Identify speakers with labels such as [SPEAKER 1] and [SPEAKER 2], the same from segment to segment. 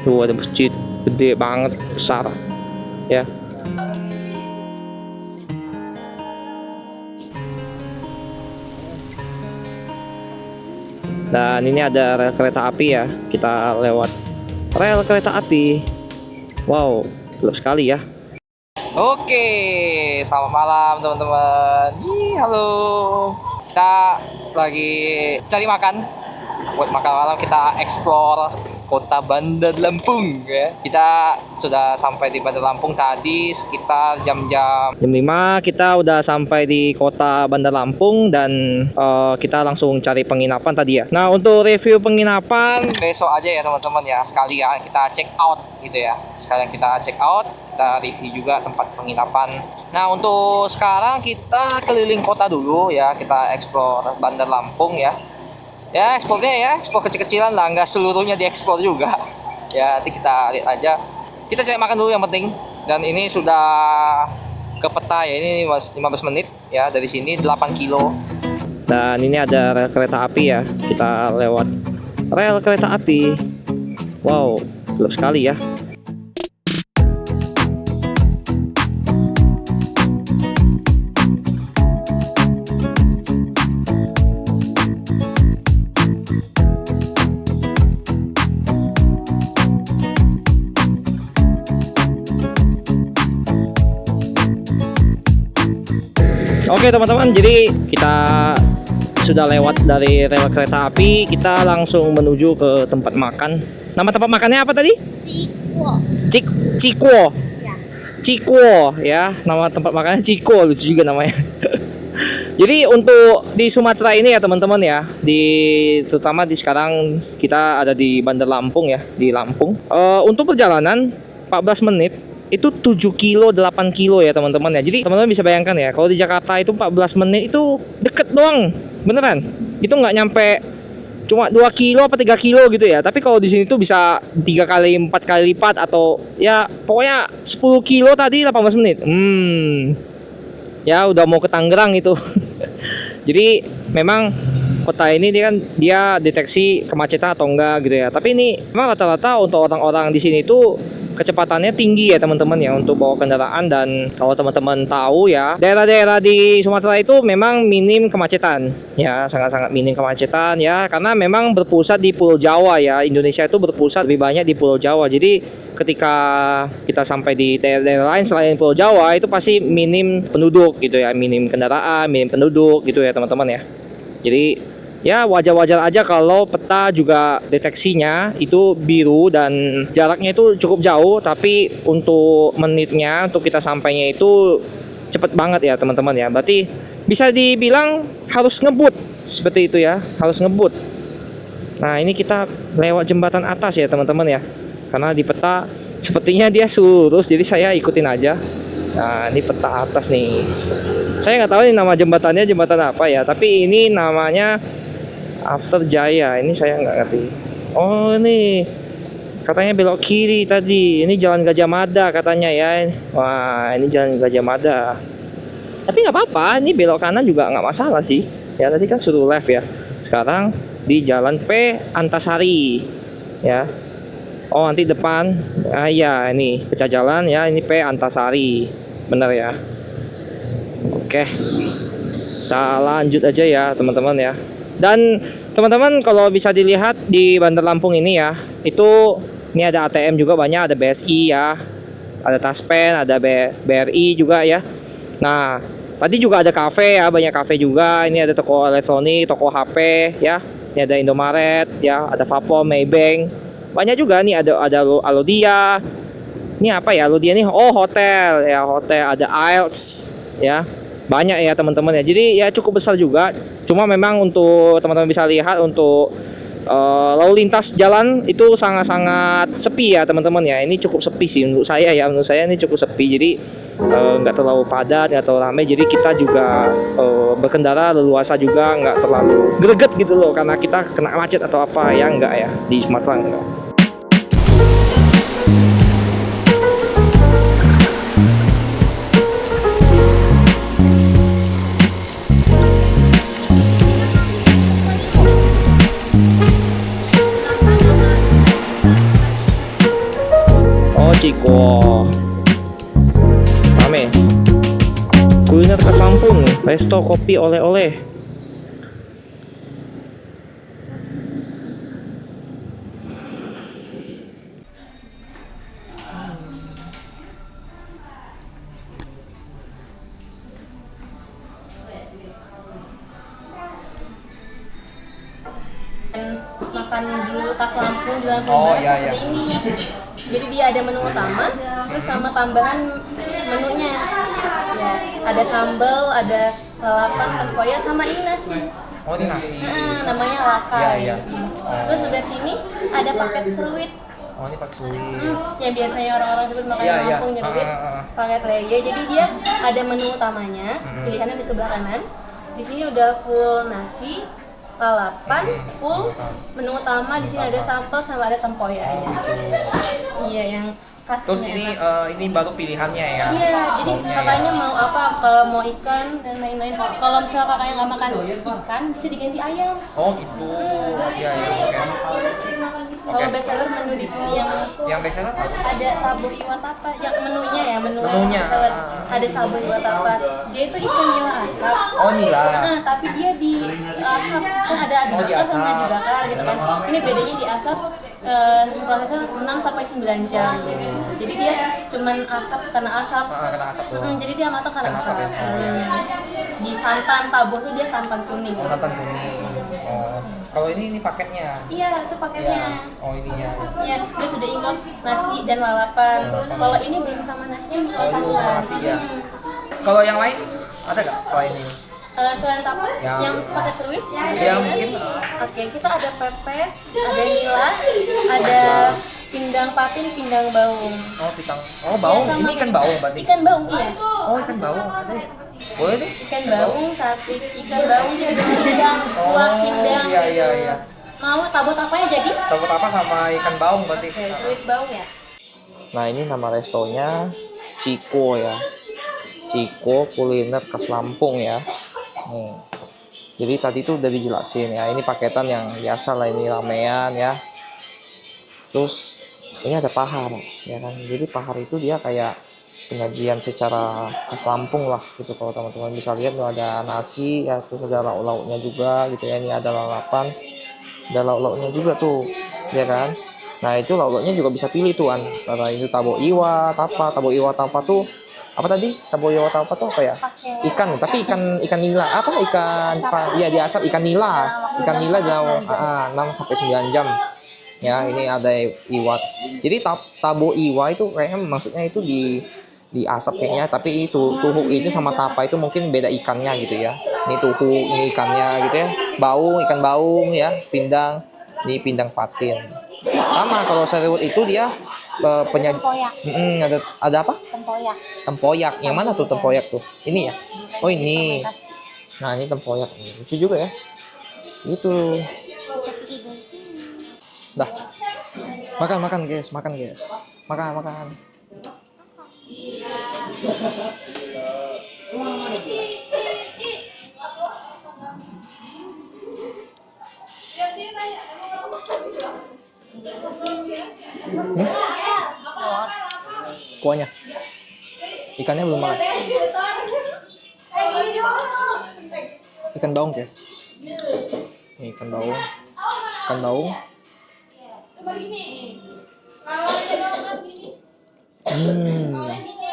[SPEAKER 1] Tuh ada masjid gede banget, besar ya. Dan ini ada rel kereta api ya. Kita lewat rel kereta api. Wow, gelap sekali ya. Oke, selamat malam teman-teman. Halo. Kita lagi cari makan. Buat makan malam kita explore kota Bandar Lampung ya. Kita sudah sampai di Bandar Lampung tadi sekitar jam 5 kita udah sampai di kota Bandar Lampung dan kita langsung cari penginapan tadi ya. Nah, untuk review penginapan besok aja ya teman-teman ya. Sekalian kita check out gitu ya. Sekalian kita check out, kita review juga tempat penginapan. Nah, untuk sekarang kita keliling kota dulu ya. Kita explore Bandar Lampung ya. Ya, ekspornya ya, ekspor kecil-kecilan lah, nggak seluruhnya diekspor juga. Ya, nanti kita lihat aja. Kita cari makan dulu yang penting. Dan ini sudah ke peta ya, ini 15 menit ya dari sini 8 kilo. Dan ini ada rel kereta api ya. Kita lewat rel kereta api. Wow, gelap sekali ya. Oke teman-teman, jadi kita sudah lewat dari rel kereta api, kita langsung menuju ke tempat makan. Nama tempat makannya apa tadi? Cikuo.
[SPEAKER 2] Ya.
[SPEAKER 1] Cikuo ya, nama tempat makannya Cikuo, lucu juga namanya. Jadi untuk di Sumatera ini ya teman-teman ya, terutama di sekarang kita ada di Bandar Lampung ya, di Lampung. Untuk perjalanan 14 menit. Itu 7 kilo 8 kilo ya teman-teman ya. Jadi teman-teman bisa bayangkan ya, kalau di Jakarta itu 14 menit itu deket doang, beneran. Itu nggak nyampe, cuma 2 kilo apa 3 kilo gitu ya. Tapi kalau di sini tuh bisa 3 kali 4 kali lipat, atau ya pokoknya 10 kilo tadi 18 menit. Ya udah mau ke Tangerang itu. Jadi memang kota ini dia deteksi kemacetan atau enggak gitu ya. Tapi ini memang rata-rata untuk orang-orang di sini tuh kecepatannya tinggi ya teman-teman ya untuk bawa kendaraan. Dan kalau teman-teman tahu ya, daerah-daerah di Sumatera itu memang minim kemacetan ya, sangat-sangat minim kemacetan ya, karena memang berpusat di Pulau Jawa ya. Indonesia itu berpusat lebih banyak di Pulau Jawa. Jadi ketika kita sampai di daerah-daerah lain selain Pulau Jawa itu pasti minim penduduk gitu ya, minim kendaraan, minim penduduk gitu ya teman-teman ya. Jadi ya wajar-wajar aja kalau peta juga deteksinya itu biru dan jaraknya itu cukup jauh, tapi untuk menitnya untuk kita sampainya itu cepet banget ya teman-teman ya. Berarti bisa dibilang harus ngebut seperti itu ya, harus ngebut. Nah, ini kita lewat jembatan atas ya teman-teman ya, karena di peta sepertinya dia lurus, jadi saya ikutin aja. Nah, ini peta atas nih. Saya nggak tahu ini nama jembatannya jembatan apa ya, tapi ini namanya After Jaya. Ini saya nggak ngerti. Oh, ini katanya belok kiri tadi. Ini Jalan Gajah Mada katanya ya. Wah, ini Jalan Gajah Mada. Tapi nggak apa-apa. Ini belok kanan juga nggak masalah sih. Ya tadi kan suruh left ya. Sekarang di Jalan P Antasari. Ya. Oh, nanti depan. Ah ya, ini pecah jalan ya. Ini P Antasari. Bener ya. Oke. Kita lanjut aja ya teman-teman ya. Dan teman-teman kalau bisa dilihat di Bandar Lampung ini ya, itu ini ada ATM juga banyak, ada BSI ya, ada Taspen, ada BRI juga ya. Nah, tadi juga ada kafe ya, banyak kafe juga. Ini ada toko elektronik, toko HP ya. Ini ada Indomaret ya, ada Vapo, Maybank. Banyak juga nih, ada Alodia. Ini apa ya Alodia nih? Oh, hotel ya, hotel, ada IELTS ya. Banyak ya teman-teman ya. Jadi ya cukup besar juga. Cuma memang untuk teman-teman bisa lihat untuk lalu lintas jalan itu sangat-sangat sepi ya teman-teman ya. Ini cukup sepi sih menurut saya ya. Menurut saya ini cukup sepi. Jadi nggak terlalu padat, nggak terlalu ramai. Jadi kita juga berkendara leluasa juga, nggak terlalu greget gitu loh karena kita kena macet atau apa ya, enggak ya di Sumatera enggak. Oh, Ciko. Rame. Kuliner khas Lampung, resto kopi oleh-oleh.
[SPEAKER 2] Makan dulu khas Lampung di Lampung
[SPEAKER 1] Oh,
[SPEAKER 2] Barat
[SPEAKER 1] iya,
[SPEAKER 2] seperti
[SPEAKER 1] iya.
[SPEAKER 2] ini. Jadi dia ada menu utama, terus sama tambahan menunya. Ya, ada sambal, ada lalapan, tempoyak, sama ini nasi.
[SPEAKER 1] Oh, ini nasi.
[SPEAKER 2] Namanya lakai.
[SPEAKER 1] Iya, iya.
[SPEAKER 2] Terus sebelah sini ada paket seruit.
[SPEAKER 1] Oh, ini pakai suwi.
[SPEAKER 2] Yang biasanya orang-orang sebut makan
[SPEAKER 1] Iya, iya.
[SPEAKER 2] Lampung nyeruit paket leye. Jadi dia ada menu utamanya, pilihannya di sebelah kanan. Di sini udah full nasi, lalapan, full menu utama. Di sini ada sambal sama ada tempoyaknya. Iya, yang khasnya.
[SPEAKER 1] Terus ini baru pilihannya ya.
[SPEAKER 2] Iya, jadi
[SPEAKER 1] Maunya
[SPEAKER 2] kakaknya
[SPEAKER 1] ya.
[SPEAKER 2] mau apa? Kalau mau ikan dan lain-lain. Kalau misalnya kakaknya nggak makan ikan, bisa diganti ayam.
[SPEAKER 1] Oh, gitu. Iya, iya, oke.
[SPEAKER 2] Kalau bestseller menu di sini
[SPEAKER 1] Yang biasanya apa?
[SPEAKER 2] ada tabu iwatapa, yang menunya ya,
[SPEAKER 1] Menunya.
[SPEAKER 2] bestseller. Ada tabu iwatapa. Dia itu ikan nila asap.
[SPEAKER 1] Oh, nila.
[SPEAKER 2] Tapi dia di asap, kan ada
[SPEAKER 1] Oh,
[SPEAKER 2] dibakar sama
[SPEAKER 1] diasap.
[SPEAKER 2] dibakar gitu kan. Ini bedanya di asap, prosesnya 6 sampai 9 jam. Jadi dia cuman asap karena asap.
[SPEAKER 1] Kena asap doang.
[SPEAKER 2] Jadi dia matang karena
[SPEAKER 1] Kena asap
[SPEAKER 2] asap.
[SPEAKER 1] ya?
[SPEAKER 2] Di santan tabuh tuh dia santan kuning.
[SPEAKER 1] Oh, santan kuning. Oh. Kalau ini paketnya.
[SPEAKER 2] Iya, itu paketnya.
[SPEAKER 1] Iya. Oh, ininya.
[SPEAKER 2] Iya, dia sudah include nasi dan lalapan. Kalau ini belum sama nasi,
[SPEAKER 1] Oh, ini belum sama nasi ya. Kalau yang lain ada nggak selain ini?
[SPEAKER 2] Selain apa? Yang pakai seruit?
[SPEAKER 1] Ya mungkin.
[SPEAKER 2] Oke, kita ada pepes, ada nila, ada pindang patin, pindang baung.
[SPEAKER 1] Oh, pitang. Oh, baung.
[SPEAKER 2] Ya, sama
[SPEAKER 1] Ini ikan baung berarti.
[SPEAKER 2] Ikan baung, iya.
[SPEAKER 1] Oh, ikan baung. Boleh tuh?
[SPEAKER 2] Ikan baung, sate ikan baung, jadi pindang, kuah pindang.
[SPEAKER 1] Iya, iya, iya.
[SPEAKER 2] Mau tabut apanya jadi?
[SPEAKER 1] Takut apa sama ikan baung berarti?
[SPEAKER 2] Oke, seruit baung ya.
[SPEAKER 1] Nah, ini nama restonya Ciko ya. Ciko kuliner khas Lampung ya. Nih. Jadi tadi tuh udah dijelasin ya, ini paketan yang biasa lah, ini ramean ya. Terus ini ada pahar ya kan. Jadi pahar itu dia kayak penyajian secara khas Lampung lah gitu. Kalau teman-teman bisa lihat tuh ada nasi ya, terus ada lauk-lauknya juga gitu ya. Ini ada lalapan, ada lauk-lauknya juga tuh ya kan. Nah, itu lauk-lauknya juga bisa pilih tuh kan. Karena itu tabo iwa, tapa tuh apa tadi? Tabo iwa tapa tuh apa ya? Ikan, tapi ikan nila apa? Ya di asap ikan nila. Ikan nila dalam 6 sampai 9 jam. Ya, ini ada iwat. Jadi tabo iwa itu kayaknya maksudnya itu di asap kayaknya, tapi itu tuhuk itu sama tapa itu mungkin beda ikannya gitu ya. Ini tuhuk, ini ikannya gitu ya. Ikan baung ya, pindang. Ini pindang patin. Sama kalau seruit itu dia
[SPEAKER 2] Tempoyak.
[SPEAKER 1] ada apa?
[SPEAKER 2] Tempoyak.
[SPEAKER 1] Tempoyak. Yang mana tuh tempoyak tuh? Ini ya? Oh, ini. Nah, ini tempoyak. Lucu juga ya. Itu. Dah. Makan guys. Makan. Kuahnya. Ikannya belum makan. Ikan baung guys. Ini ikan baung.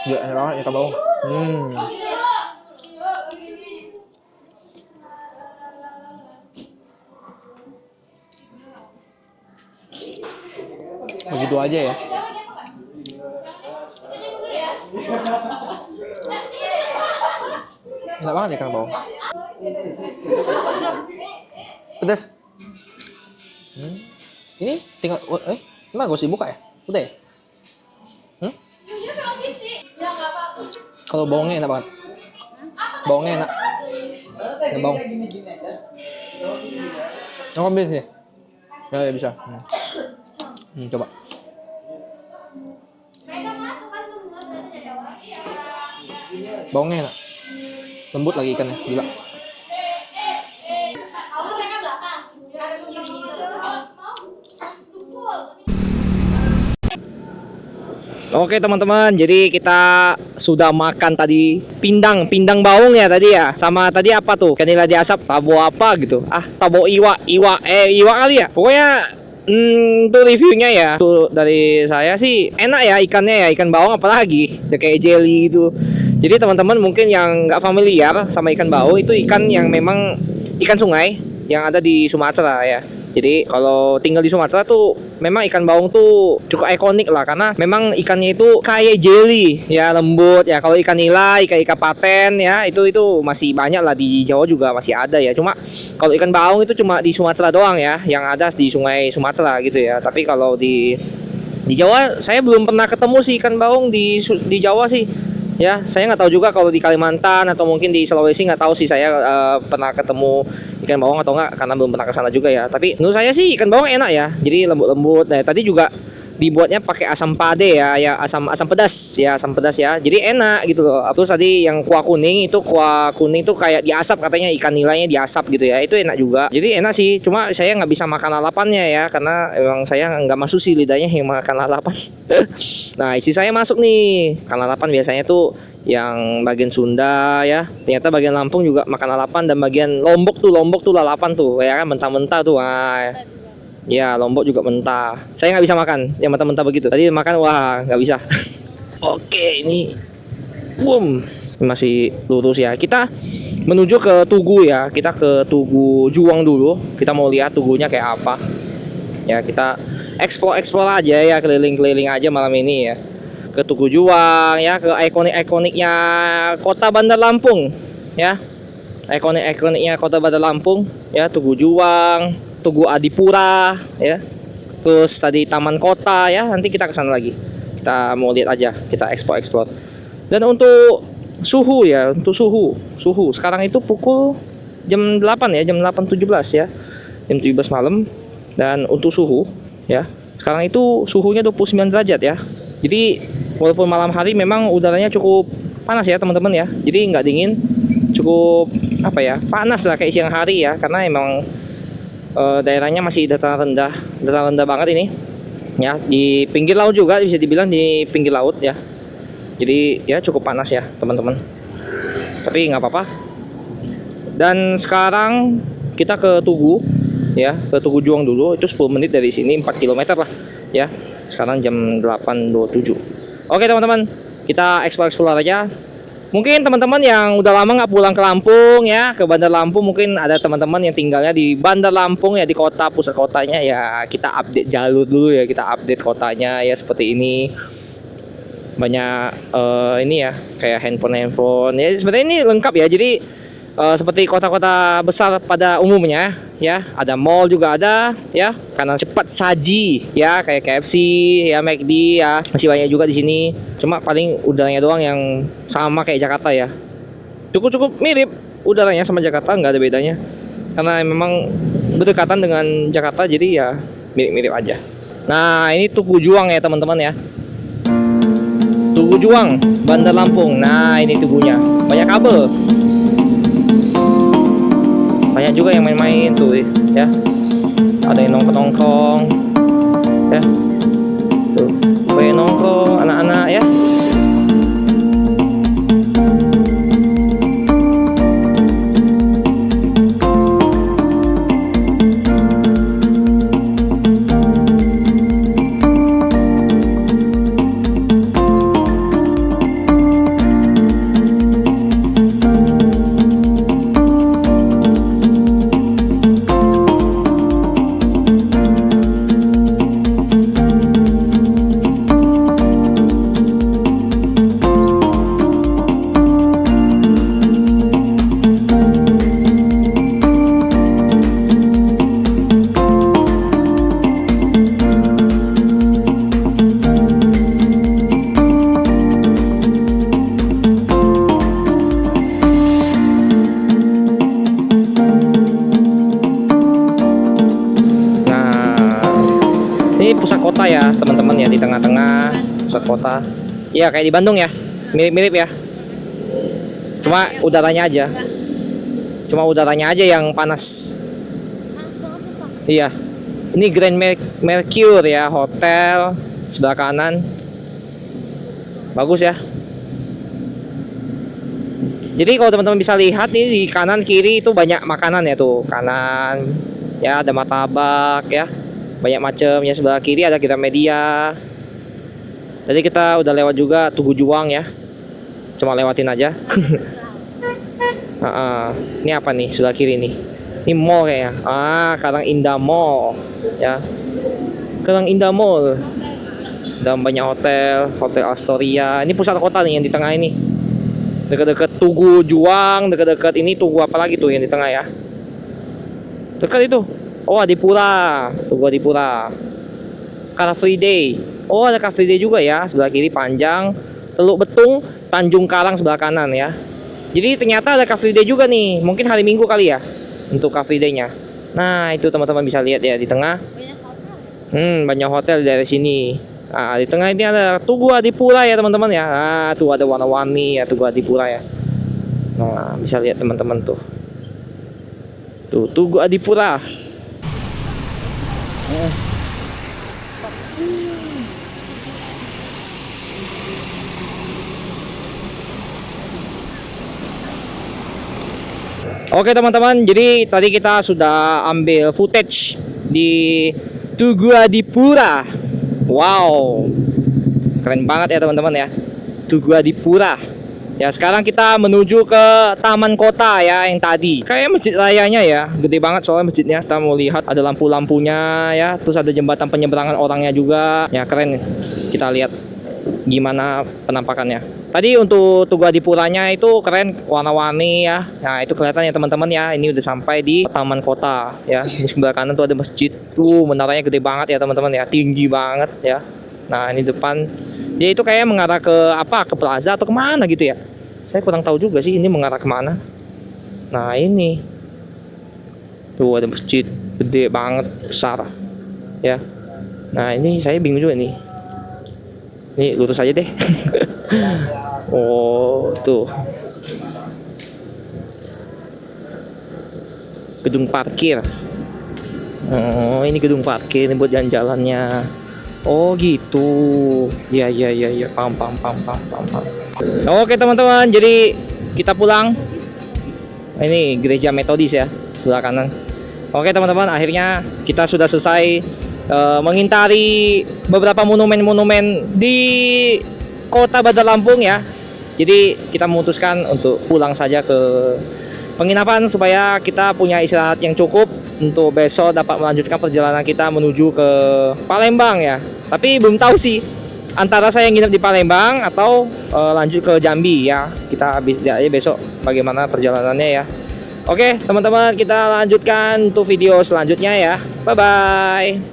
[SPEAKER 1] Ya enak banget ikan baung. Begitu aja ya. Enak banget ikan baung. Pedas. Ini tinggal emang gue sibuk ya? Udah ya? Kalau bawangnya enak banget. Bawangnya enak. Enak bawang. Nggak ambil sini. Ya bisa. Coba. Bawangnya enak. Lembut lagi ikannya, gila. Oke teman-teman, jadi kita sudah makan tadi pindang baung ya tadi ya. Sama tadi apa tuh? Ikan nila diasap, tabo apa gitu. Tabo iwa kali ya. Pokoknya tuh reviewnya ya. Tuh dari saya sih enak ya ikannya ya, ikan bawang apalagi. Udah kayak jelly gitu. Jadi teman-teman mungkin yang nggak familiar sama ikan bawang itu ikan yang memang ikan sungai yang ada di Sumatera ya. Jadi kalau tinggal di Sumatera tuh memang ikan bawang tuh cukup ikonik lah karena memang ikannya itu kayak jelly ya, lembut ya. Kalau ikan nila, ikan paten ya itu masih banyak lah, di Jawa juga masih ada ya. Cuma kalau ikan bawang itu cuma di Sumatera doang ya, yang ada di sungai Sumatera gitu ya. Tapi kalau di Jawa saya belum pernah ketemu sih ikan bawang di Jawa sih. Ya, saya nggak tahu juga kalau di Kalimantan atau mungkin di Sulawesi, nggak tahu sih saya pernah ketemu ikan bawang atau enggak karena belum pernah ke sana juga ya. Tapi menurut saya sih ikan bawang enak ya. Jadi lembut-lembut. Nah, tadi juga dibuatnya pakai asam pade ya, asam pedas ya. Jadi enak gitu loh. Terus tadi yang kuah kuning itu kayak diasap katanya, ikan nilainya diasap gitu ya. Itu enak juga. Jadi enak sih. Cuma saya nggak bisa makan lalapannya ya karena emang saya nggak masuk sih lidahnya yang makan lalapan. Nah, isi saya masuk nih. Makan lalapan biasanya tuh yang bagian Sunda ya. Ternyata bagian Lampung juga makan lalapan, dan bagian Lombok tuh lalapan tuh ya kan, mentah-mentah tuh. Ya, Lombok juga mentah. Saya nggak bisa makan yang mentah-mentah begitu. Tadi makan, wah nggak bisa. Oke, ini boom, masih lurus ya. Kita menuju ke Tugu ya. Kita ke Tugu Juang dulu. Kita mau lihat tugunya kayak apa. Ya, kita explore aja ya, keliling-keliling aja malam ini ya. Ke Tugu Juang ya, ke ikoniknya Kota Bandar Lampung ya. Ikoniknya Kota Bandar Lampung ya, Tugu Juang, Tugu Adipura ya. Terus tadi Taman Kota ya, nanti kita ke sana lagi. Kita mau lihat aja, kita explore. Dan untuk suhu ya, suhu sekarang itu pukul jam 8 ya, jam 8.17 ya. Jam 17 malam. Dan untuk suhu ya, sekarang itu suhunya 29 derajat ya. Jadi walaupun malam hari memang udaranya cukup panas ya teman-teman ya. Jadi nggak dingin, cukup panas lah kayak siang hari ya, karena emang daerahnya masih dataran rendah banget ini ya, di pinggir laut juga bisa dibilang, di pinggir laut ya. Jadi ya cukup panas ya teman-teman, tapi nggak apa-apa. Dan sekarang kita ke Tugu ya, ke Tugu Juang dulu. Itu 10 menit dari sini, 4 km lah ya. Sekarang jam 8.27. Oke teman-teman, kita explore aja. Mungkin teman-teman yang udah lama nggak pulang ke Lampung ya, ke Bandar Lampung, mungkin ada teman-teman yang tinggalnya di Bandar Lampung ya, di kota, pusat kotanya ya. Kita update jalur dulu ya, kita update kotanya ya, seperti ini. Banyak ini ya, kayak handphone ya, sebenarnya ini lengkap ya. Jadi seperti kota-kota besar pada umumnya ya, ada mall juga ada ya, karena cepat saji ya, kayak KFC ya, McD ya, masih banyak juga di sini. Cuma paling udaranya doang yang sama kayak Jakarta ya, cukup mirip udaranya sama Jakarta, nggak ada bedanya karena memang berdekatan dengan Jakarta, jadi ya mirip-mirip aja. Nah, ini Tugu Juang ya teman-teman ya, Tugu Juang Bandar Lampung. Nah, ini tugunya, banyak kabel. Banyak juga yang main-main tuh ya. Ada yang nongkrong ya. Tuh, banyak nongkrong anak-anak ya. Ini pusat kota ya teman-teman ya, di tengah-tengah pusat kota. Ya kayak di Bandung ya, mirip-mirip ya. Cuma udaranya aja yang panas. Iya. Ini Grand Mercure ya, hotel sebelah kanan. Bagus ya. Jadi kalau teman-teman bisa lihat nih di kanan kiri itu banyak makanan ya tuh. Kanan ya ada martabak ya. Banyak macam ya, sebelah kiri ada Gramedia. Tadi kita udah lewat juga Tugu Juang ya. Cuma lewatin aja. Ini apa nih sebelah kiri nih? Ini mall kayaknya. Karang Indah Mall ya. Karang Indah Mall. Dan banyak hotel, Hotel Astoria. Ini pusat kota nih yang di tengah ini. Dekat-dekat Tugu Juang, dekat-dekat ini Tugu apa lagi tuh yang di tengah ya? Dekat itu. Oh, Adipura. Tugu Adipura. Car Free Day. Oh, ada Car Free Day juga ya. Sebelah kiri Panjang, Teluk Betung, Tanjung Karang sebelah kanan ya. Jadi ternyata ada Car Free Day juga nih. Mungkin hari Minggu kali ya untuk Car Free Day-nya. Nah, itu teman-teman bisa lihat ya di tengah. Banyak hotel dari sini. Di tengah ini ada Tugu Adipura ya teman-teman ya. Tuh ada warna-warni ya Tugu Adipura ya. Nah, bisa lihat teman-teman tuh. Tuh Tugu Adipura. Oke teman-teman, jadi tadi kita sudah ambil footage di Tugu Adipura. Wow, keren banget ya teman-teman ya, Tugu Adipura. Ya sekarang kita menuju ke Taman Kota ya yang tadi. Kayak masjid rayanya ya, gede banget soalnya masjidnya. Kita mau lihat ada lampu-lampunya ya, terus ada jembatan penyeberangan orangnya juga. Ya keren, kita lihat gimana penampakannya. Tadi untuk Tugu Adipuranya itu keren, warna-warni ya. Nah itu kelihatan ya teman-teman ya. Ini udah sampai di Taman Kota ya. Di sebelah kanan tuh ada masjid. Menaranya gede banget ya teman-teman ya, tinggi banget ya. Nah ini depan dia itu kayak mengarah ke apa? Ke plaza atau kemana gitu ya? Saya kurang tahu juga sih ini mengarah kemana. Nah ini tuh ada masjid gede banget, besar ya. Nah ini saya bingung juga nih. Ini lurus aja deh. Oh, tuh. Gedung parkir. Oh, ini gedung parkir ini buat jalan-jalannya. Oh, gitu. Ya. Paham. Oke, teman-teman. Jadi kita pulang. Ini gereja Metodis ya, sebelah kanan. Oke, teman-teman. Akhirnya kita sudah selesai mengintari beberapa monumen-monumen di Kota Bandar Lampung ya. Jadi kita memutuskan untuk pulang saja ke penginapan supaya kita punya istirahat yang cukup untuk besok dapat melanjutkan perjalanan kita menuju ke Palembang ya. Tapi belum tahu sih antara saya nginep di Palembang atau lanjut ke Jambi ya. Kita habis lihat aja besok bagaimana perjalanannya ya. Oke teman-teman, kita lanjutkan untuk video selanjutnya ya. Bye bye.